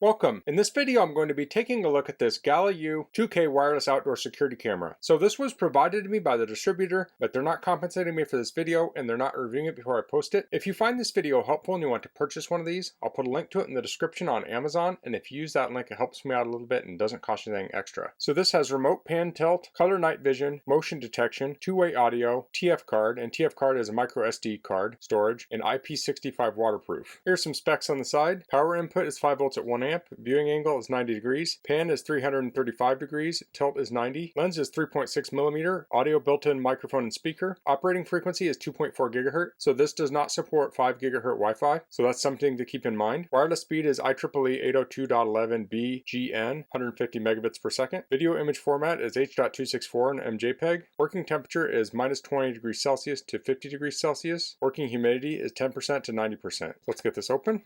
Welcome. In this video I'm going to be taking a look at this Galayou 2K wireless outdoor security camera. So this was provided to me by the distributor, but they're not compensating me for this video and they're not reviewing it before I post it. If you find this video helpful and you want to purchase one of these, I'll put a link to it in the description on Amazon, and if you use that link it helps me out a little bit and doesn't cost you anything extra. So this has remote pan tilt, color night vision, motion detection, two-way audio, TF card, and TF card is a micro SD card storage, and IP65 waterproof. Here's some specs on the side. Power input is 5 volts at 1 amp. Viewing angle is 90 degrees. Pan is 335 degrees. Tilt is 90. Lens is 3.6 millimeter. Audio built-in microphone and speaker. Operating frequency is 2.4 gigahertz. So this does not support 5 gigahertz Wi-Fi. So that's something to keep in mind. Wireless speed is IEEE 802.11b GN, 150 megabits per second. Video image format is H.264 and MJPEG. Working temperature is minus 20 degrees Celsius to 50 degrees Celsius. Working humidity is 10% to 90%. Let's get this open.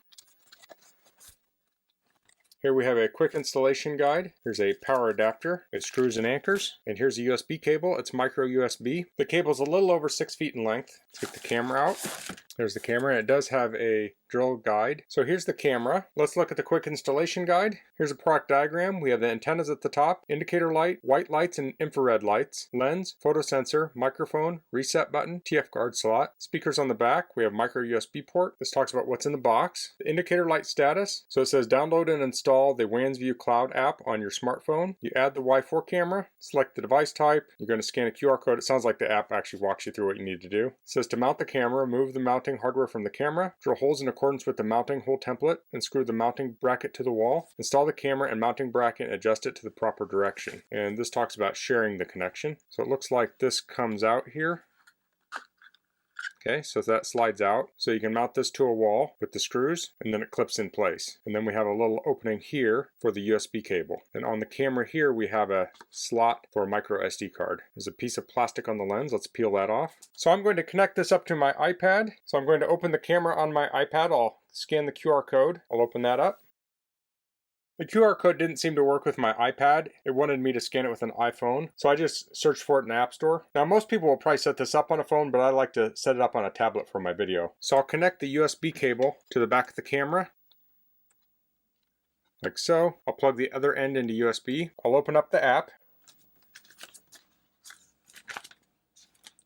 Here we have a quick installation guide. Here's a power adapter. It screws and anchors. And here's a USB cable. It's micro USB. The cable's a little over 6 feet in length. Let's get the camera out. There's the camera. It does have a drill guide. So here's the camera. Let's look at the quick installation guide. Here's a product diagram. We have the antennas at the top, indicator light, white lights and infrared lights, lens, photosensor, microphone, reset button, TF card slot, speakers on the back. We have micro USB port. This talks about what's in the box. The indicator light status. So it says download and install the Wansview Cloud app on your smartphone. You add the Y4 camera, select the device type. You're going to scan a QR code. It sounds like the app actually walks you through what you need to do. It says to mount the camera, remove the mounting hardware from the camera, drill holes in accordance with the mounting hole template, and screw the mounting bracket to the wall. Install the camera and mounting bracket and adjust it to the proper direction. And this talks about sharing the connection. So it looks like this comes out here. Okay, so that slides out. So you can mount this to a wall with the screws and then it clips in place. And then we have a little opening here for the USB cable. And on the camera here we have a slot for a micro SD card. There's a piece of plastic on the lens. Let's peel that off. So I'm going to connect this up to my iPad. So I'm going to open the camera on my iPad. I'll scan the QR code. I'll open that up. The QR code didn't seem to work with my iPad. It wanted me to scan it with an iPhone, so I just searched for it in the App Store. Now most people will probably set this up on a phone, but I like to set it up on a tablet for my video. So I'll connect the USB cable to the back of the camera, like so. I'll plug the other end into USB. I'll open up the app.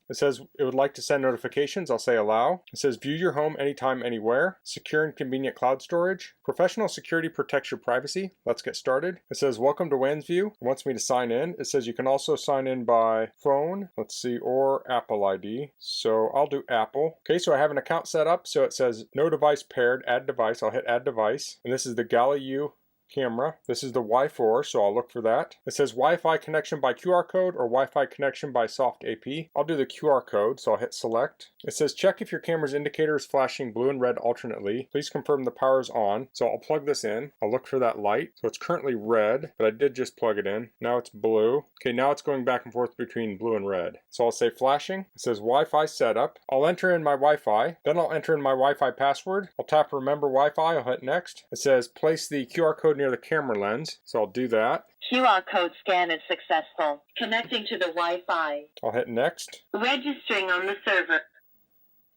It says it would like to send notifications. I'll say allow. It says view your home anytime, anywhere. Secure and convenient cloud storage. Professional security protects your privacy. Let's get started. It says welcome to Wansview. It wants me to sign in. It says you can also sign in by phone, let's see, or Apple ID. So I'll do Apple. Okay, so I have an account set up. So it says no device paired, add device. I'll hit add device. And this is the Galayou camera. This is the Y4, so I'll look for that. It says Wi-Fi connection by QR code or Wi-Fi connection by soft AP. I'll do the QR code, so I'll hit select. It says check if your camera's indicator is flashing blue and red alternately. Please confirm the power is on. So I'll plug this in. I'll look for that light. So it's currently red, but I did just plug it in. Now it's blue. Okay, now it's going back and forth between blue and red. So I'll say flashing. It says Wi-Fi setup. I'll enter in my Wi-Fi. Then I'll enter in my Wi-Fi password. I'll tap remember Wi-Fi. I'll hit next. It says place the QR code near the camera lens, so I'll do that. QR code scan is successful. Connecting to the Wi-Fi. I'll hit next. Registering on the server. It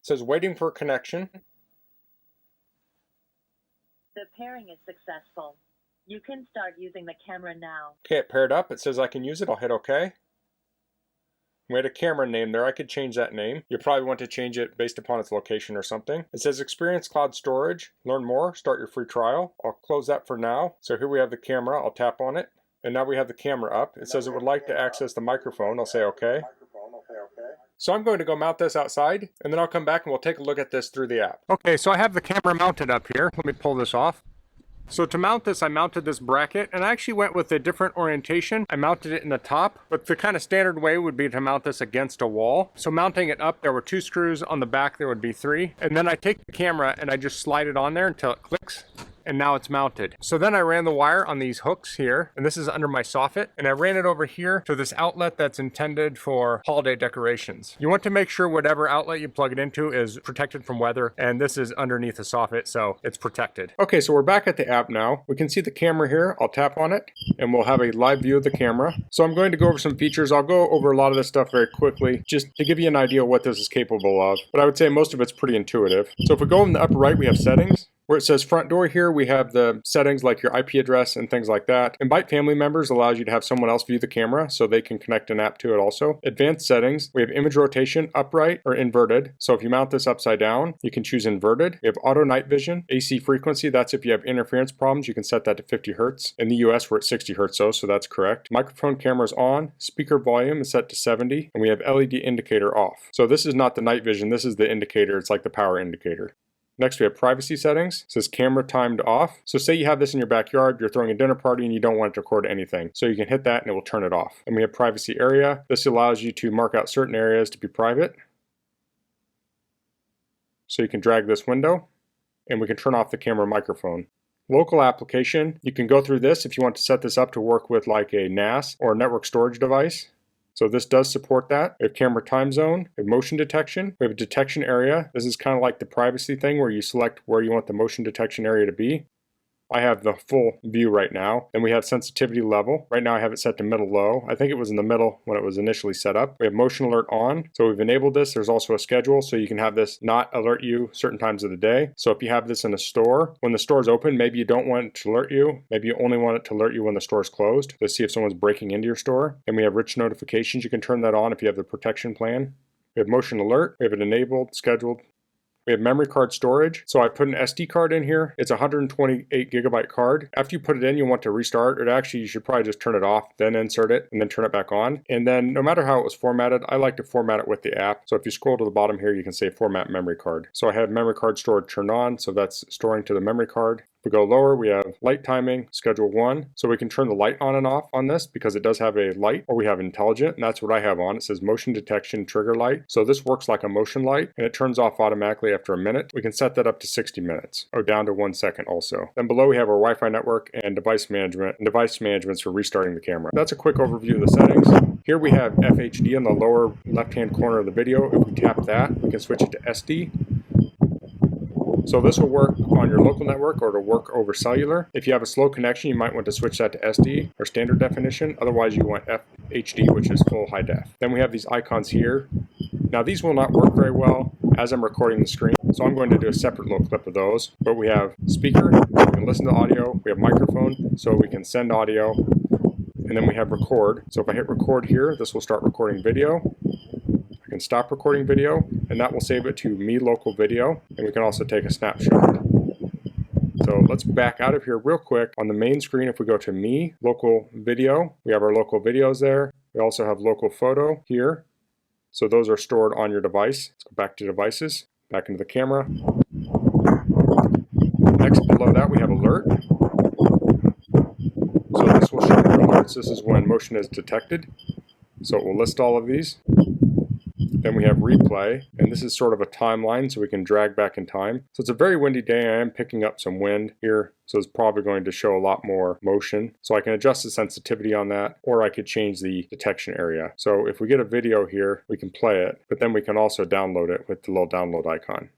says waiting for connection. The pairing is successful. You can start using the camera now. Okay, it paired up. It says I can use it. I'll hit OK. We had a camera name there. I could change that name. You probably want to change it based upon its location or something. It says experience cloud storage. Learn more. Start your free trial. I'll close that for now. So here we have the camera. I'll tap on it. And now we have the camera up. It says it would like to access the microphone. I'll say OK. So I'm going to go mount this outside, and then I'll come back and we'll take a look at this through the app. Okay, so I have the camera mounted up here. Let me pull this off. So to mount this, I mounted this bracket, and I actually went with a different orientation. I mounted it in the top, but the kind of standard way would be to mount this against a wall. So mounting it up, there were 2 screws. On the back, there would be 3. And then I take the camera and I just slide it on there until it clicks. And now it's mounted. So then I ran the wire on these hooks here, and this is under my soffit, and I ran it over here to this outlet that's intended for holiday decorations. You want to make sure whatever outlet you plug it into is protected from weather, and this is underneath the soffit, so it's protected. Okay, so we're back at the app now. We can see the camera here. I'll tap on it, and we'll have a live view of the camera. So I'm going to go over some features. I'll go over a lot of this stuff very quickly, just to give you an idea of what this is capable of. But I would say most of it's pretty intuitive. So if we go in the upper right, we have settings. Where it says front door here, we have the settings like your IP address and things like that. Invite family members allows you to have someone else view the camera so they can connect an app to it also. Advanced settings, we have image rotation, upright or inverted. So if you mount this upside down, you can choose inverted. We have auto night vision, AC frequency. That's if you have interference problems, you can set that to 50 Hertz. In the US, we're at 60 Hertz though, so that's correct. Microphone camera is on, speaker volume is set to 70, and we have LED indicator off. So this is not the night vision, this is the indicator. It's like the power indicator. Next, we have privacy settings. It says camera timed off. So say you have this in your backyard, you're throwing a dinner party and you don't want it to record anything. So you can hit that and it will turn it off. And we have privacy area. This allows you to mark out certain areas to be private. So you can drag this window and we can turn off the camera microphone. Local application, you can go through this if you want to set this up to work with like a NAS or a network storage device. So this does support that. We have camera time zone, we have motion detection, we have a detection area. This is kind of like the privacy thing where you select where you want the motion detection area to be. I have the full view right now. Then we have sensitivity level. Right now I have it set to middle low. I think it was in the middle when it was initially set up. We have motion alert on. So we've enabled this. There's also a schedule so you can have this not alert you certain times of the day. So if you have this in a store, when the store is open, maybe you don't want it to alert you. Maybe you only want it to alert you when the store is closed to see if someone's breaking into your store. And we have rich notifications. You can turn that on if you have the protection plan. We have motion alert. We have it enabled, scheduled. We have memory card storage. So I put an SD card in here. It's a 128 gigabyte card. After you put it in, you want to restart it. Actually, you should probably just turn it off, then insert it, and then turn it back on. And then no matter how it was formatted, I like to format it with the app. So if you scroll to the bottom here, you can say format memory card. So I have memory card storage turned on. So that's storing to the memory card. If we go lower, we have light timing, schedule 1. So we can turn the light on and off on this because it does have a light, or we have intelligent, and that's what I have on. It says motion detection trigger light. So this works like a motion light and it turns off automatically after a minute. We can set that up to 60 minutes or down to 1 second also. Then below we have our Wi-Fi network and device management. And device management's for restarting the camera. That's a quick overview of the settings. Here we have FHD in the lower left-hand corner of the video. If we tap that, we can switch it to SD. So this will work on your local network or to work over cellular. If you have a slow connection, you might want to switch that to SD or standard definition. Otherwise, you want FHD, which is full high def. Then we have these icons here. Now these will not work very well as I'm recording the screen, so I'm going to do a separate little clip of those. But we have speaker, we can listen to audio. We have microphone, so we can send audio. And then we have record. So if I hit record here, this will start recording video. I can stop recording video, and that will save it to Me Local Video, and we can also take a snapshot. So let's back out of here real quick. On the main screen, if we go to Me Local Video, we have our local videos there. We also have local photo here. So those are stored on your device. Let's go back to devices, back into the camera. Next, below that, we have alert. So this will show your alerts. This is when motion is detected. So it will list all of these. Then we have replay, and this is sort of a timeline so we can drag back in time. So it's a very windy day. I am picking up some wind here, so it's probably going to show a lot more motion. So I can adjust the sensitivity on that, or I could change the detection area. So if we get a video here, we can play it, but then we can also download it with the little download icon.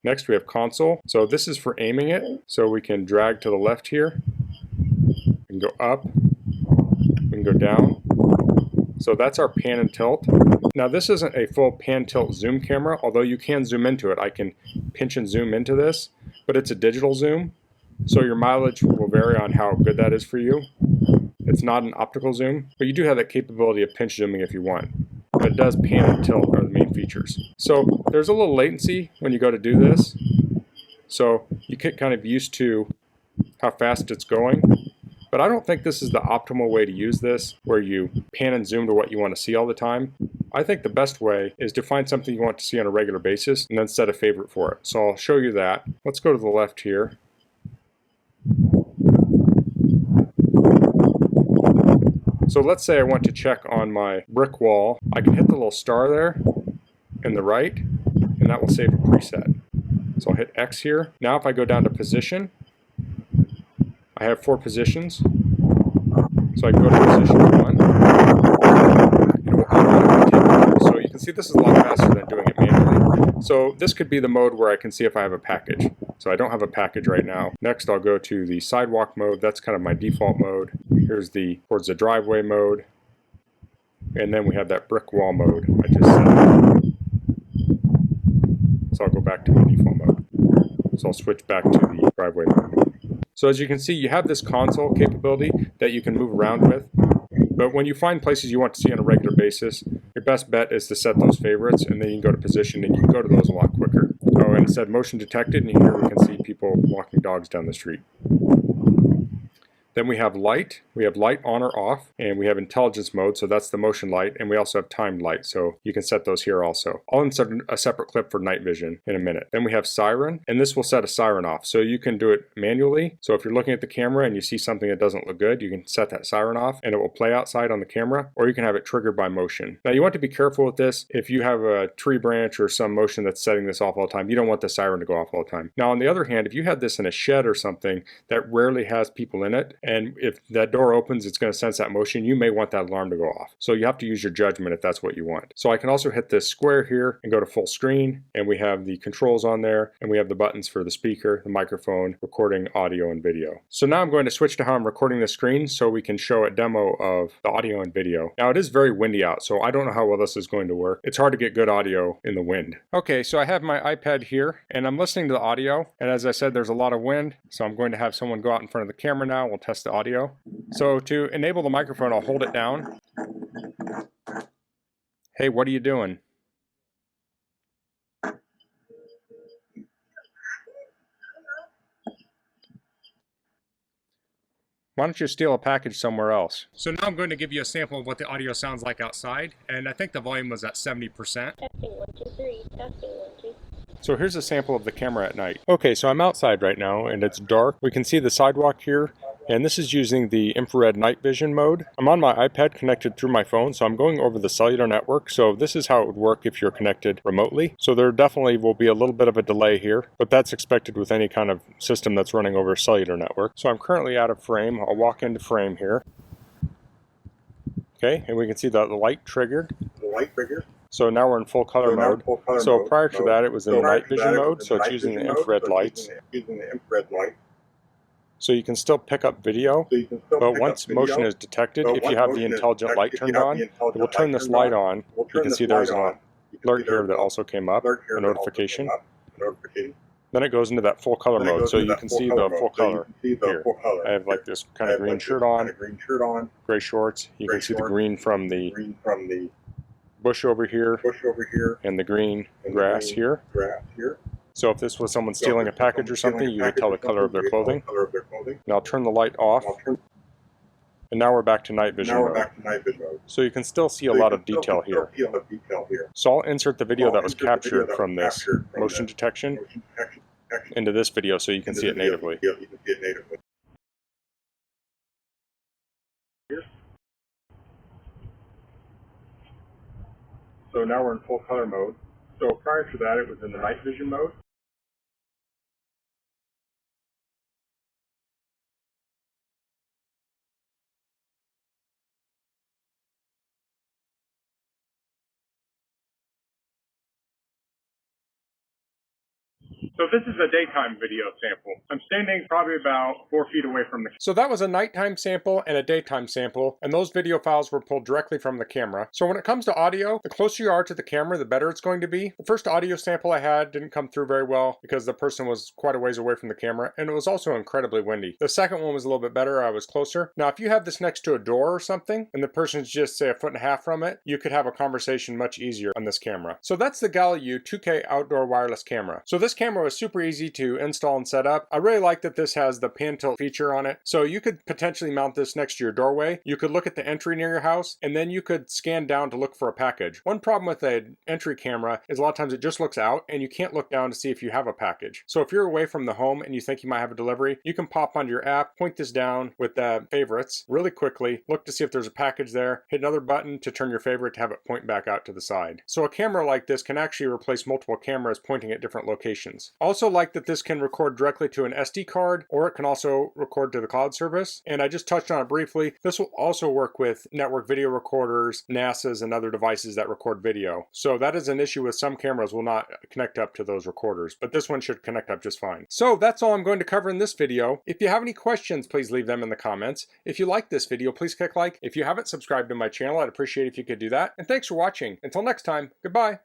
Next we have console. So this is for aiming it. So we can drag to the left here, we can go up, we can go down. So that's our pan and tilt. Now this isn't a full pan tilt zoom camera, although you can zoom into it. I can pinch and zoom into this, but it's a digital zoom. So your mileage will vary on how good that is for you. It's not an optical zoom, but you do have that capability of pinch zooming if you want. But it does pan and tilt are the main features. So there's a little latency when you go to do this. So you get kind of used to how fast it's going. But I don't think this is the optimal way to use this, where you pan and zoom to what you want to see all the time. I think the best way is to find something you want to see on a regular basis and then set a favorite for it. So I'll show you that. Let's go to the left here. So let's say I want to check on my brick wall. I can hit the little star there in the right, and that will save a preset. So I'll hit X here. Now if I go down to position, I have 4 positions. So I can go to position 1. It will automatically take. So you can see this is a lot faster than doing it manually. So this could be the mode where I can see if I have a package. So I don't have a package right now. Next I'll go to the sidewalk mode. That's kind of my default mode. Here's the towards the driveway mode. And then we have that brick wall mode I just set. So I'll go back to my default mode. So I'll switch back to the driveway mode. So as you can see, you have this console capability that you can move around with. But when you find places you want to see on a regular basis, your best bet is to set those favorites, and then you can go to position and you can go to those a lot quicker. Oh, and it said motion detected, and here we can see people walking dogs down the street. Then we have light. We have light on or off, and we have intelligence mode, so that's the motion light, and we also have timed light, so you can set those here also. I'll insert a separate clip for night vision in a minute. Then we have siren, and this will set a siren off, so you can do it manually. So if you're looking at the camera and you see something that doesn't look good, you can set that siren off, and it will play outside on the camera, or you can have it triggered by motion. Now you want to be careful with this. If you have a tree branch or some motion that's setting this off all the time, you don't want the siren to go off all the time. Now on the other hand, if you had this in a shed or something that rarely has people in it, and if that door opens, it's going to sense that motion, you may want that alarm to go off. So you have to use your judgment if that's what you want. So I can also hit this square here and go to full screen, and we have the controls on there, and we have the buttons for the speaker, the microphone, recording audio and video. So now I'm going to switch to how I'm recording the screen so we can show a demo of the audio and video. Now it is very windy out, so I don't know how well this is going to work. It's hard to get good audio in the wind. Okay, so I have my iPad here, and I'm listening to the audio, and as I said, there's a lot of wind, so I'm going to have someone go out in front of the camera now. We'll test the audio. So to enable the microphone, I'll hold it down. Hey, what are you doing? Why don't you steal a package somewhere else? So now I'm going to give you a sample of what the audio sounds like outside, and I think the volume was at 70%. Testing 1 2 3. Testing 1 2. So here's a sample of the camera at night. Okay, so I'm outside right now and it's dark. We can see the sidewalk here, and this is using the infrared night vision mode. I'm on my iPad connected through my phone, so I'm going over the cellular network. So this is how it would work if you're connected remotely. So there definitely will be a little bit of a delay here, but that's expected with any kind of system that's running over a cellular network. So I'm currently out of frame. I'll walk into frame here. Okay, and we can see the light triggered. So now we're in full color mode. So prior to that, it was in the night vision mode, so it's using the infrared lights. So you can still pick up video, but once motion is detected, if you have the intelligent light turned on, it will turn this light on. You can see there's an alert here that also came up, a notification. Then it goes into that full color mode, so you can see the full color here. I have like this kind of green shirt on, gray shorts. You can see the green from the bush over here, and the green grass here. So if this was someone stealing a package or something, you would tell the color of their clothing. Now I'll turn the light off. And now we're back to night vision mode. So you can still see a lot of detail here. So I'll insert the video that was captured from this motion detection into this video so you can see it natively. So now we're in full color mode. So prior to that, it was in the night vision mode. So this is a daytime video sample. I'm standing probably about 4 feet away from the... So that was a nighttime sample and a daytime sample, and those video files were pulled directly from the camera. So when it comes to audio, the closer you are to the camera, the better it's going to be. The first audio sample I had didn't come through very well because the person was quite a ways away from the camera, and it was also incredibly windy. The second one was a little bit better. I was closer. Now, if you have this next to a door or something, and the person's just, say, 1.5 feet from it, you could have a conversation much easier on this camera. So that's the Galayou 2K outdoor wireless camera. So this camera was super easy to install and set up. I really like that this has the pan tilt feature on it. So you could potentially mount this next to your doorway. You could look at the entry near your house, and then you could scan down to look for a package. One problem with an entry camera is a lot of times it just looks out and you can't look down to see if you have a package. So if you're away from the home and you think you might have a delivery, you can pop onto your app, point this down with the favorites really quickly, look to see if there's a package there, hit another button to turn your favorite to have it point back out to the side. So a camera like this can actually replace multiple cameras pointing at different locations. Also like that this can record directly to an SD card, or it can also record to the cloud service. And I just touched on it briefly. This will also work with network video recorders, NASA's, and other devices that record video. So that is an issue with some cameras will not connect up to those recorders, but this one should connect up just fine. So that's all I'm going to cover in this video. If you have any questions, please leave them in the comments. If you like this video, please click like. If you haven't subscribed to my channel, I'd appreciate if you could do that. And thanks for watching. Until next time, goodbye.